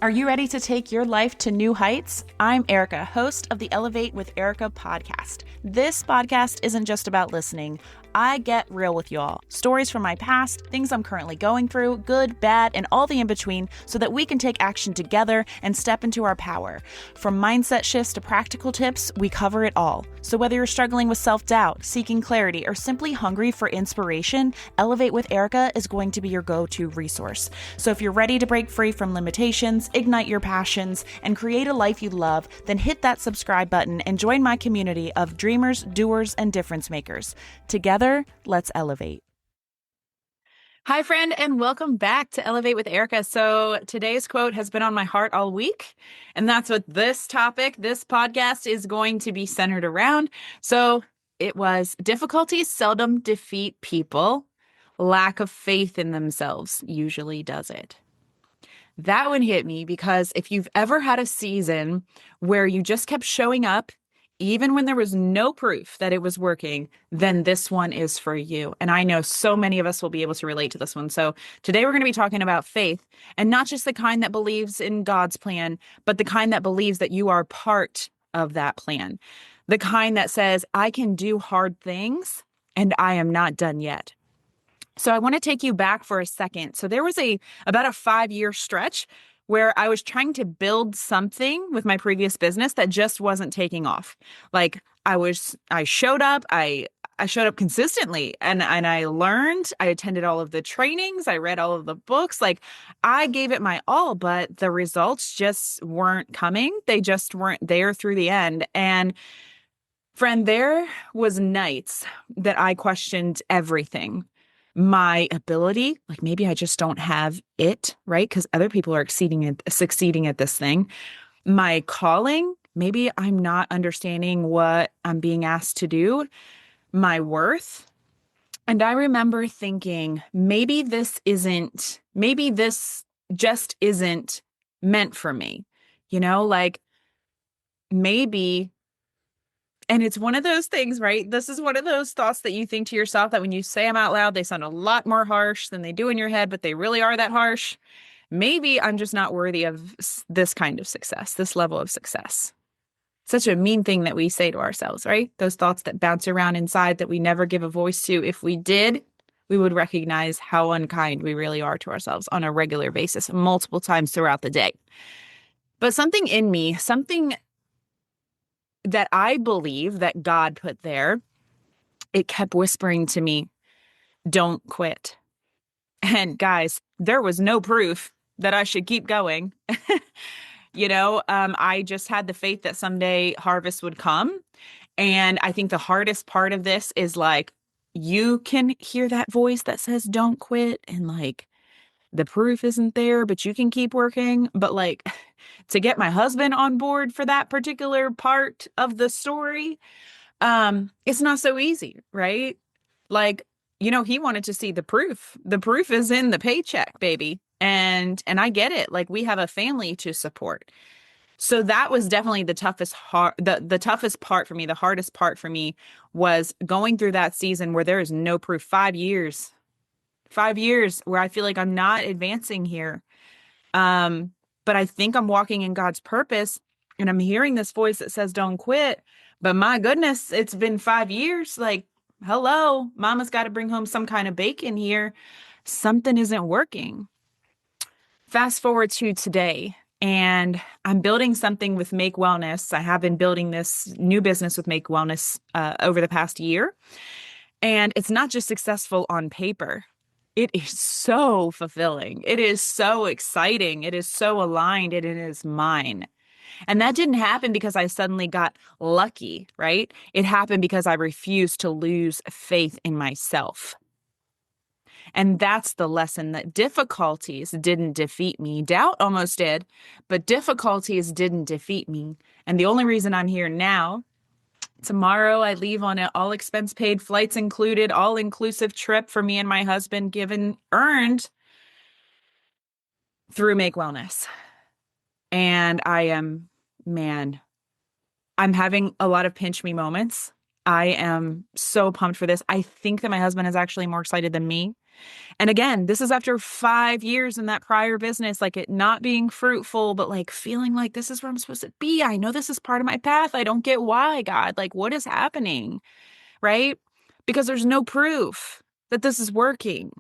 Are you ready to take your life to new heights? I'm Erica, host of the Elevate with Erica podcast. This podcast isn't just about listening. I get real with y'all. Stories from my past, things I'm currently going through, good, bad, and all the in-between so that we can take action together and step into our power. From mindset shifts to practical tips, we cover it all. So whether you're struggling with self-doubt, seeking clarity, or simply hungry for inspiration, Elevate with Erica is going to be your go-to resource. So if you're ready to break free from limitations, ignite your passions, and create a life you love, then hit that subscribe button and join my community of dreamers, doers, and difference makers. Together, let's elevate. Hi, friend, and welcome back to Elevate with Erica. So today's quote has been on my heart all week, and that's what this podcast is going to be centered around. So it was, difficulties seldom defeat people. Lack of faith in themselves usually does it. That one hit me because if you've ever had a season where you just kept showing up, even when there was no proof that it was working, then this one is for you. And I know so many of us will be able to relate to this one. So today we're going to be talking about faith, and not just the kind that believes in God's plan, but the kind that believes that you are part of that plan. The kind that says, I can do hard things and I am not done yet. So I want to take you back for a second. So there was about a 5-year stretch where I was trying to build something with my previous business that just wasn't taking off. Like I showed up consistently, and I learned, I attended all of the trainings, I read all of the books, like I gave it my all, but the results just weren't coming. They just weren't there through the end. And friend, there was nights that I questioned everything. My ability, like maybe I just don't have it, right? Because other people are succeeding at this thing. My calling, maybe I'm not understanding what I'm being asked to do. My worth. And I remember thinking, maybe this just isn't meant for me. Like maybe. And it's one of those things, right? This is one of those thoughts that you think to yourself that when you say them out loud, they sound a lot more harsh than they do in your head, but they really are that harsh. Maybe I'm just not worthy of this kind of success, this level of success. Such a mean thing that we say to ourselves, right? Those thoughts that bounce around inside that we never give a voice to. If we did, we would recognize how unkind we really are to ourselves on a regular basis, multiple times throughout the day. But something in me, something that I believe that God put there, it kept whispering to me, don't quit. And guys, there was no proof that I should keep going. I just had the faith that someday harvest would come. And I think the hardest part of this is like, you can hear that voice that says, don't quit. And like, the proof isn't there, but you can keep working. But like, to get my husband on board for that particular part of the story, it's not so easy, right? Like, he wanted to see the proof. The proof is in the paycheck, baby. And I get it. Like, we have a family to support. So that was definitely the toughest part for me. The hardest part for me was going through that season where there is no proof. 5 years where I feel like I'm not advancing here. But I think I'm walking in God's purpose, and I'm hearing this voice that says, don't quit. But my goodness, it's been 5 years. Like, hello, mama's got to bring home some kind of bacon here. Something isn't working. Fast forward to today, and I'm building something with Make Wellness. I have been building this new business with Make Wellness over the past year. And it's not just successful on paper. It is so fulfilling. It is so exciting. It is so aligned, and it is mine. And that didn't happen because I suddenly got lucky, right? It happened because I refused to lose faith in myself. And that's the lesson, that difficulties didn't defeat me. Doubt almost did, but difficulties didn't defeat me. And the only reason I'm here now, tomorrow I leave on an all expense paid, flights included, all inclusive trip for me and my husband, earned through Make Wellness. And I'm having a lot of pinch me moments. I am so pumped for this. I think that my husband is actually more excited than me. And again, this is after 5 years in that prior business, like it not being fruitful, but like feeling like this is where I'm supposed to be. I know this is part of my path. I don't get why, God. Like, what is happening? Right? Because there's no proof that this is working.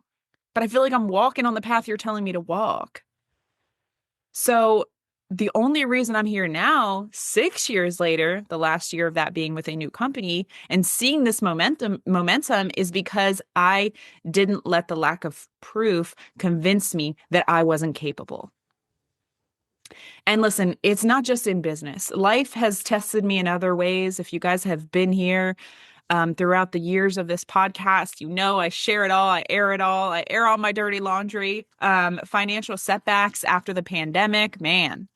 But I feel like I'm walking on the path you're telling me to walk. So the only reason I'm here now, 6 years later, the last year of that being with a new company and seeing this momentum is because I didn't let the lack of proof convince me that I wasn't capable. And listen, it's not just in business. Life has tested me in other ways. If you guys have been here throughout the years of this podcast, you know I share it all, I air it all, I air all my dirty laundry. Financial setbacks after the pandemic, man.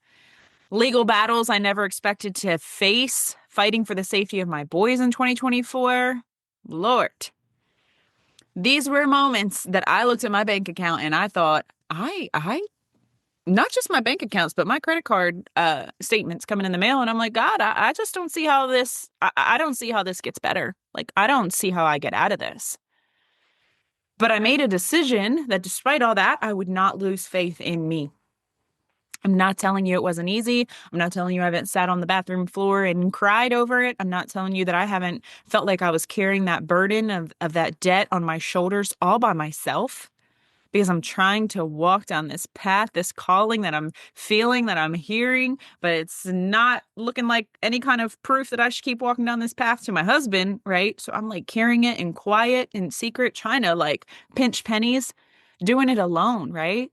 Legal battles I never expected to face, fighting for the safety of my boys in 2024. Lord. These were moments that I looked at my bank account and I thought, I not just my bank accounts, but my credit card statements coming in the mail. And I'm like, God, I just don't see how I don't see how this gets better. Like, I don't see how I get out of this. But I made a decision that despite all that, I would not lose faith in me. I'm not telling you it wasn't easy. I'm not telling you I haven't sat on the bathroom floor and cried over it. I'm not telling you that I haven't felt like I was carrying that burden of that debt on my shoulders all by myself. Because I'm trying to walk down this path, this calling that I'm feeling, that I'm hearing, but it's not looking like any kind of proof that I should keep walking down this path to my husband, right? So I'm like carrying it in quiet, in secret, trying to like pinch pennies, doing it alone, right?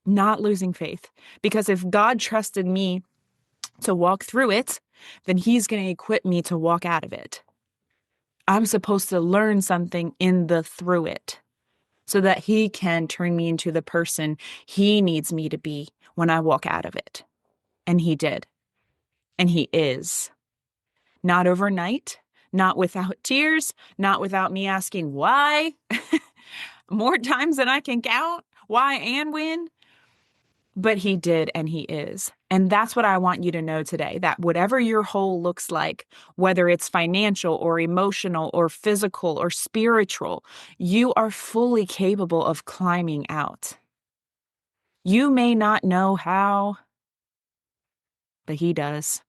Not losing faith. Because if God trusted me to walk through it, then he's going to equip me to walk out of it. I'm supposed to learn something in the through it, so that he can turn me into the person he needs me to be when I walk out of it. And he did. And he is. Not overnight, not without tears, not without me asking why, more times than I can count, why and when. But he did, and he is. And that's what I want you to know today, that whatever your whole looks like, whether it's financial or emotional or physical or spiritual, you are fully capable of climbing out. You may not know how, but he does.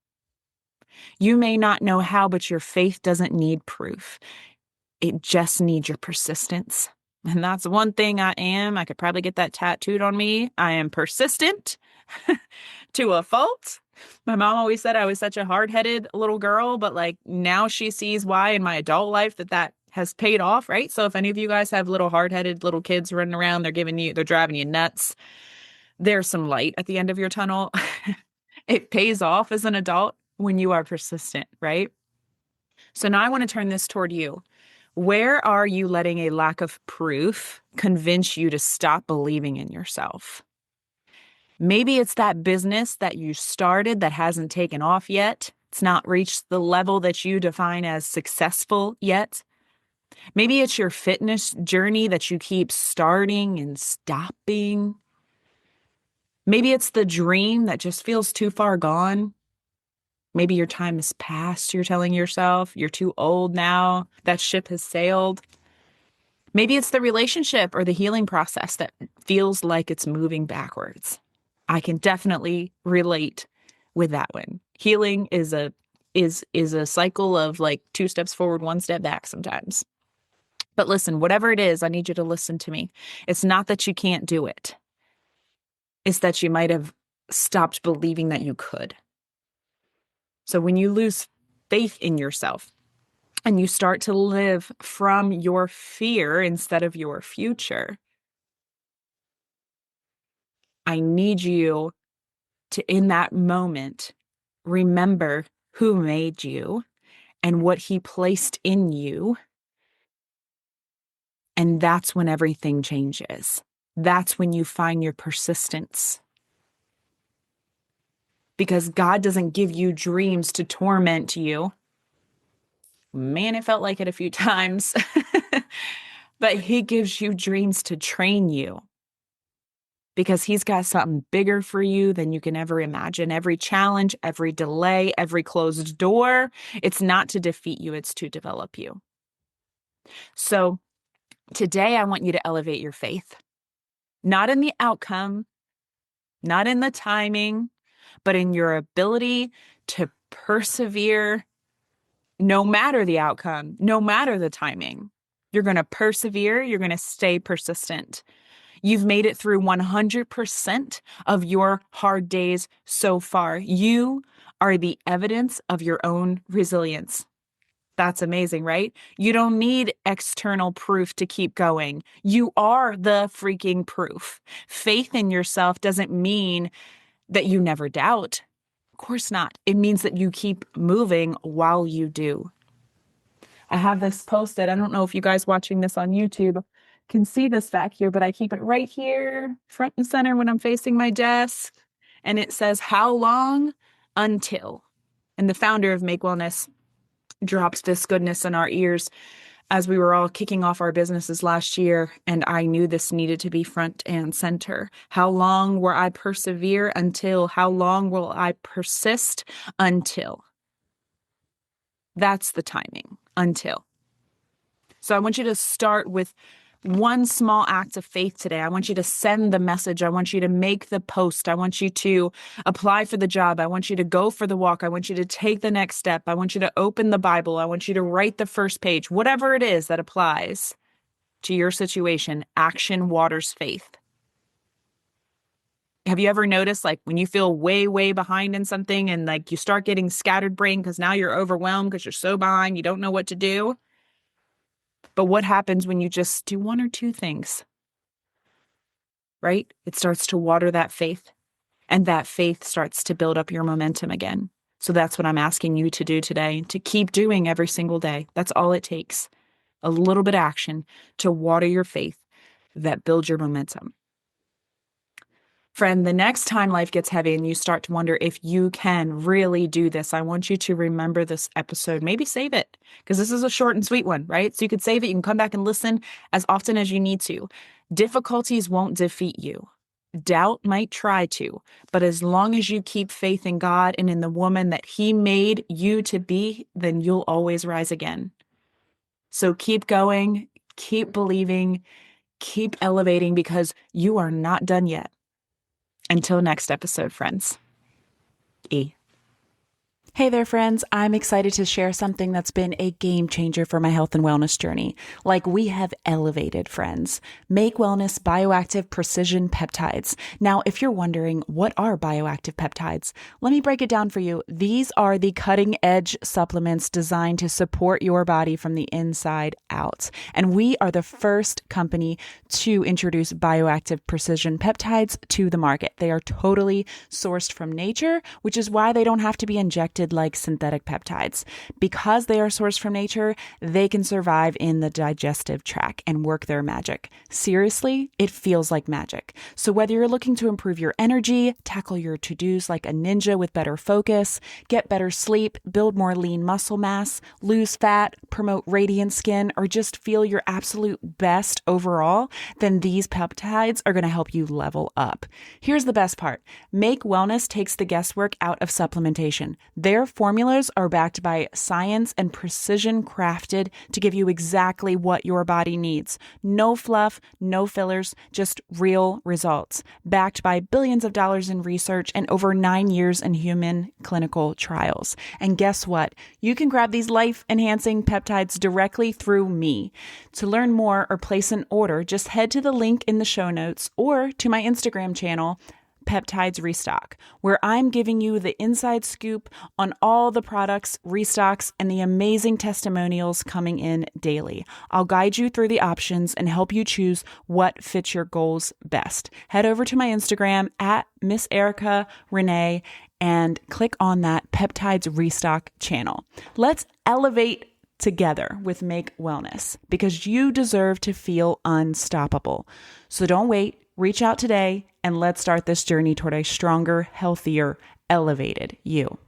You may not know how, but your faith doesn't need proof. It just needs your persistence. And that's one thing I am. I could probably get that tattooed on me. I am persistent to a fault. My mom always said I was such a hard-headed little girl, but like now she sees why in my adult life that has paid off, right? So if any of you guys have little hard-headed little kids running around, they're driving you nuts, there's some light at the end of your tunnel. It pays off as an adult when you are persistent, right? So now I want to turn this toward you. Where are you letting a lack of proof convince you to stop believing in yourself? Maybe it's that business that you started that hasn't taken off yet. It's not reached the level that you define as successful yet. Maybe it's your fitness journey that you keep starting and stopping. Maybe it's the dream that just feels too far gone. Maybe your time is past, you're telling yourself. You're too old now. That ship has sailed. Maybe it's the relationship or the healing process that feels like it's moving backwards. I can definitely relate with that one. Healing is a cycle of like 2 steps forward, 1 step back sometimes. But listen, whatever it is, I need you to listen to me. It's not that you can't do it. It's that you might have stopped believing that you could. So when you lose faith in yourself and you start to live from your fear instead of your future, I need you to, in that moment, remember who made you and what he placed in you. And that's when everything changes. That's when you find your persistence. Because God doesn't give you dreams to torment you. Man, it felt like it a few times. But he gives you dreams to train you. Because he's got something bigger for you than you can ever imagine. Every challenge, every delay, every closed door, it's not to defeat you, it's to develop you. So Today, I want you to elevate your faith, not in the outcome, not in the timing, but in your ability to persevere no matter the outcome, no matter the timing. You're going to persevere. You're going to stay persistent. You've made it through 100% of your hard days so far. You are the evidence of your own resilience. That's amazing, right? You don't need external proof to keep going. You are the freaking proof. Faith in yourself doesn't mean that you never doubt. Of course not. It means that you keep moving while you do. I have this posted. I don't know if you guys watching this on YouTube can see this back here, but I keep it right here, front and center when I'm facing my desk. And it says, how long until? And the founder of Make Wellness dropped this goodness in our ears as we were all kicking off our businesses last year. And I knew this needed to be front and center. How long will I persevere until? How long will I persist until? That's the timing, until. So I want you to start with one small act of faith today. I want you to send the message. I want you to make the post. I want you to apply for the job. I want you to go for the walk. I want you to take the next step. I want you to open the Bible. I want you to write the first page. Whatever it is that applies to your situation, action waters faith. Have you ever noticed, like, when you feel way, way behind in something and like you start getting scattered brain because now you're overwhelmed because you're so behind, you don't know what to do? But what happens when you just do one or two things, right? It starts to water that faith, and that faith starts to build up your momentum again. So that's what I'm asking you to do today, to keep doing every single day. That's all it takes. A little bit of action to water your faith that builds your momentum. Friend, the next time life gets heavy and you start to wonder if you can really do this, I want you to remember this episode. Maybe save it, because this is a short and sweet one, right? So you could save it. You can come back and listen as often as you need to. Difficulties won't defeat you. Doubt might try to, but as long as you keep faith in God and in the woman that He made you to be, then you'll always rise again. So keep going, keep believing, keep elevating, because you are not done yet. Until next episode, friends. E. Hey there, friends. I'm excited to share something that's been a game changer for my health and wellness journey. Like, we have elevated, friends. Make Wellness Bioactive Precision Peptides. Now, if you're wondering, what are bioactive peptides? Let me break it down for you. These are the cutting edge supplements designed to support your body from the inside out. And we are the first company to introduce bioactive precision peptides to the market. They are totally sourced from nature, which is why they don't have to be injected like synthetic peptides. Because they are sourced from nature, they can survive in the digestive tract and work their magic. Seriously, it feels like magic. So whether you're looking to improve your energy, tackle your to-dos like a ninja with better focus, get better sleep, build more lean muscle mass, lose fat, promote radiant skin, or just feel your absolute best overall, then these peptides are going to help you level up. Here's the best part. Make Wellness takes the guesswork out of supplementation. Their formulas are backed by science and precision crafted to give you exactly what your body needs. No fluff, no fillers, just real results. Backed by billions of dollars in research and over 9 years in human clinical trials. And guess what? You can grab these life-enhancing peptides directly through me. To learn more or place an order, just head to the link in the show notes or to my Instagram channel, Peptides Restock, where I'm giving you the inside scoop on all the products, restocks, and the amazing testimonials coming in daily. I'll guide you through the options and help you choose what fits your goals best. Head over to my Instagram at Miss Erica Renee and click on that Peptides Restock channel. Let's elevate together with Make Wellness, because you deserve to feel unstoppable. So don't wait. Reach out today and let's start this journey toward a stronger, healthier, elevated you.